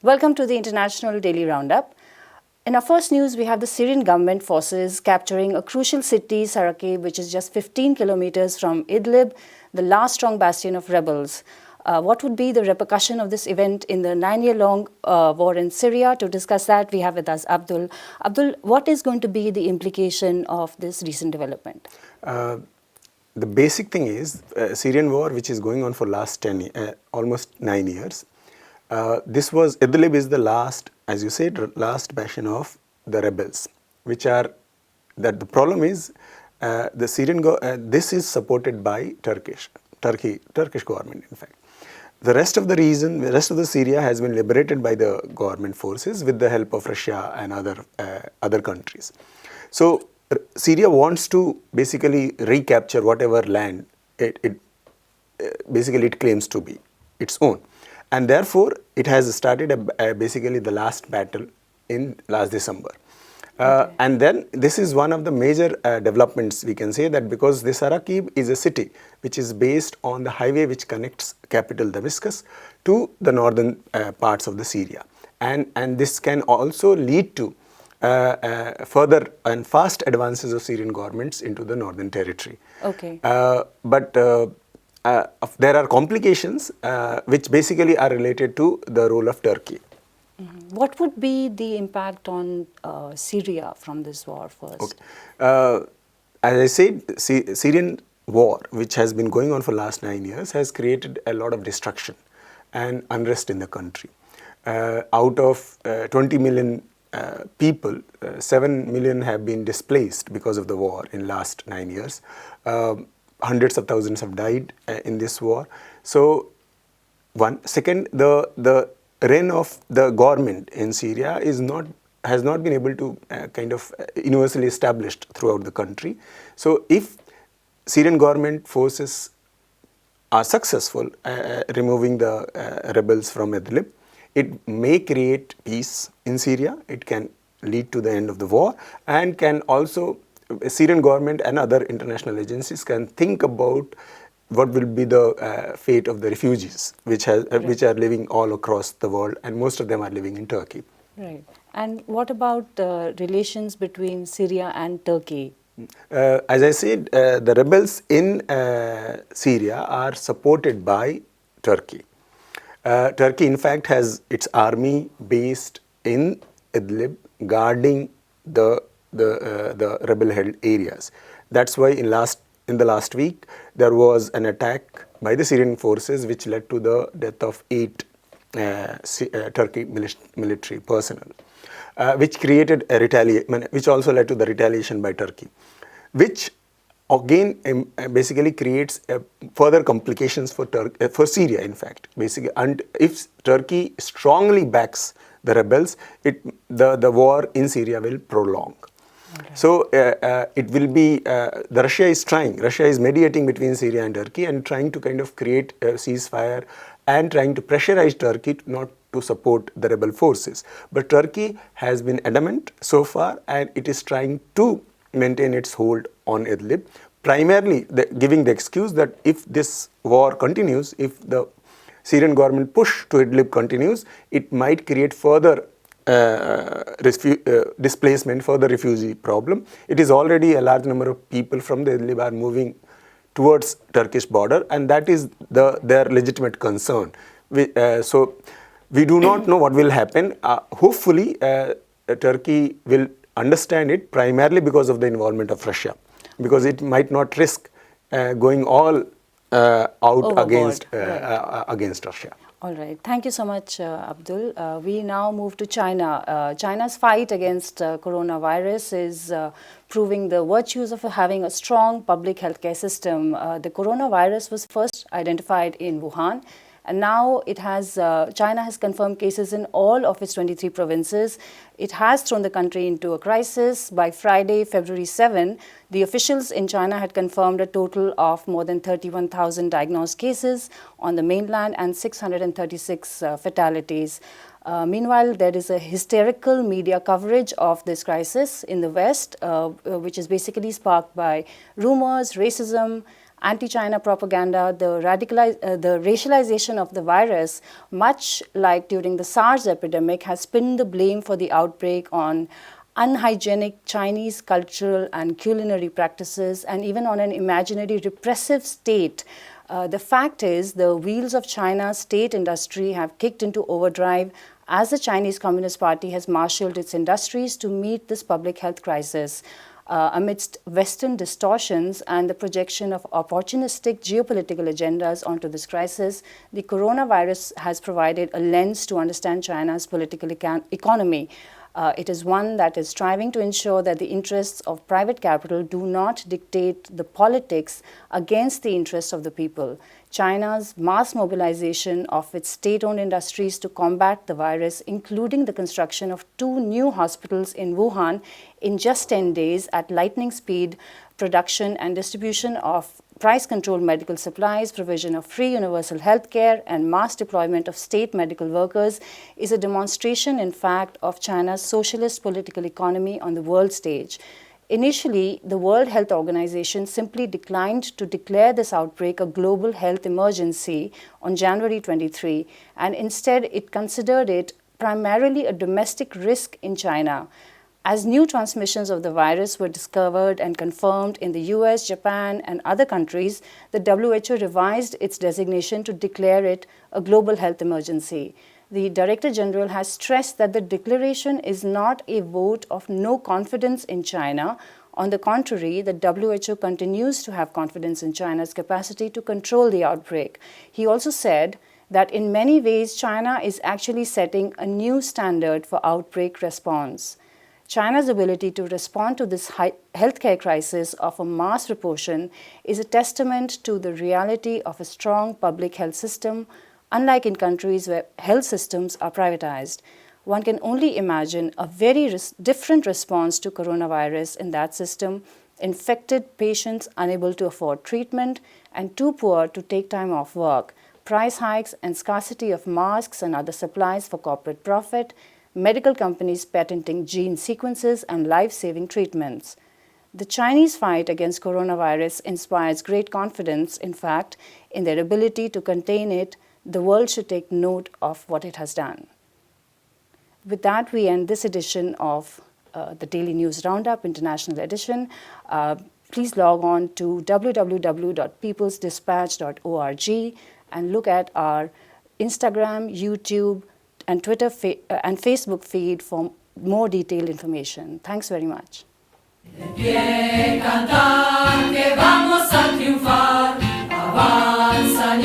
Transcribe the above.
Welcome to the International Daily Roundup. In our first news, we have the Syrian government forces capturing a crucial city, Sarakib, which is just 15 kilometers from Idlib, the last strong bastion of rebels. What would be the repercussion of this event in the 9-year-long war in Syria? To discuss that, we have with us Abdul. Abdul, what is going to be the implication of this recent development? The basic thing is Syrian war, which is going on for last almost 9 years. Idlib is the last, as you said, last bastion of the rebels, which are, that the problem is the Syrian, this is supported by Turkish government, in fact. The rest of the Syria has been liberated by the government forces with the help of Russia and other countries. So Syria wants to basically recapture whatever land it claims to be its own. And therefore, it has started basically the last battle in last December. And then this is one of the major developments, we can say, that because this Sarakib is a city which is based on the highway which connects capital Damascus to the northern parts of the Syria. And this can also lead to further and fast advances of Syrian governments into the northern territory. Okay. There are complications which basically are related to the role of Turkey. Mm-hmm. What would be the impact on Syria from this war first? Okay. As I said, Syrian war, which has been going on for last 9 years, has created a lot of destruction and unrest in the country. Out of 20 million people, 7 million have been displaced because of the war in last 9 years. Hundreds of thousands have died in this war. So, second, the reign of the government in Syria has not been able to universally established throughout the country. So, if Syrian government forces are successful removing the rebels from Idlib, it may create peace in Syria. It can lead to the end of the war, and can also, Syrian government and other international agencies can think about what will be the fate of the refugees, which are living all across the world, and most of them are living in Turkey. Right. And what about the relations between Syria and Turkey? As I said, the rebels in Syria are supported by Turkey. Turkey, in fact, has its army based in Idlib, guarding the rebel-held areas. That's why in the last week there was an attack by the Syrian forces which led to the death of 8 Turkey military personnel, which created which also led to the retaliation by Turkey, which again basically creates further complications for Syria, in fact. Basically, and if Turkey strongly backs the rebels, the war in Syria will prolong. Okay. So it will be, Russia is mediating between Syria and Turkey and trying to kind of create a ceasefire and trying to pressurize Turkey not to support the rebel forces. But Turkey has been adamant so far, and it is trying to maintain its hold on Idlib, primarily giving the excuse that if this war continues, if the Syrian government push to Idlib continues, it might create further displacement, further refugee problem. It is already a large number of people from the Idlib are moving towards Turkish border, and that is their legitimate concern. So we do not know what will happen. Hopefully, Turkey will understand it, primarily because of the involvement of Russia, because it might not risk going all out against Russia. All right. Thank you so much, Abdul. We now move to China. China's fight against coronavirus is proving the virtues of having a strong public healthcare system. The coronavirus was first identified in Wuhan, and now China has confirmed cases in all of its 23 provinces. It has thrown the country into a crisis. By Friday, February 7, the officials in China had confirmed a total of more than 31,000 diagnosed cases on the mainland and 636 fatalities. Meanwhile, there is a hysterical media coverage of this crisis in the West, which is basically sparked by rumors, racism, anti-China propaganda, the racialization of the virus, much like during the SARS epidemic, has pinned the blame for the outbreak on unhygienic Chinese cultural and culinary practices, and even on an imaginary repressive state. The fact is, the wheels of China's state industry have kicked into overdrive as the Chinese Communist Party has marshaled its industries to meet this public health crisis. Amidst Western distortions and the projection of opportunistic geopolitical agendas onto this crisis, the coronavirus has provided a lens to understand China's political economy. It is one that is striving to ensure that the interests of private capital do not dictate the politics against the interests of the people. China's mass mobilization of its state-owned industries to combat the virus, including the construction of 2 new hospitals in Wuhan in just 10 days at lightning speed, production and distribution of price-controlled medical supplies, provision of free universal health care, and mass deployment of state medical workers is a demonstration, in fact, of China's socialist political economy on the world stage. Initially, the World Health Organization simply declined to declare this outbreak a global health emergency on January 23, and instead it considered it primarily a domestic risk in China. As new transmissions of the virus were discovered and confirmed in the US, Japan, and other countries, the WHO revised its designation to declare it a global health emergency. The Director General has stressed that the declaration is not a vote of no confidence in China. On the contrary, the WHO continues to have confidence in China's capacity to control the outbreak. He also said that in many ways, China is actually setting a new standard for outbreak response. China's ability to respond to this healthcare crisis of a mass proportion is a testament to the reality of a strong public health system, unlike in countries where health systems are privatized. One can only imagine a very different response to coronavirus in that system: infected patients unable to afford treatment and too poor to take time off work, price hikes and scarcity of masks and other supplies for corporate profit, medical companies patenting gene sequences and life-saving treatments. The Chinese fight against coronavirus inspires great confidence, in fact, in their ability to contain it. The world should take note of what it has done. With that, we end this edition of the Daily News Roundup, International Edition. Please log on to www.peoplesdispatch.org and look at our Instagram, YouTube, and Twitter and Facebook feed for more detailed information. Thanks very much. De pie cantar que vamos a triunfar, avanza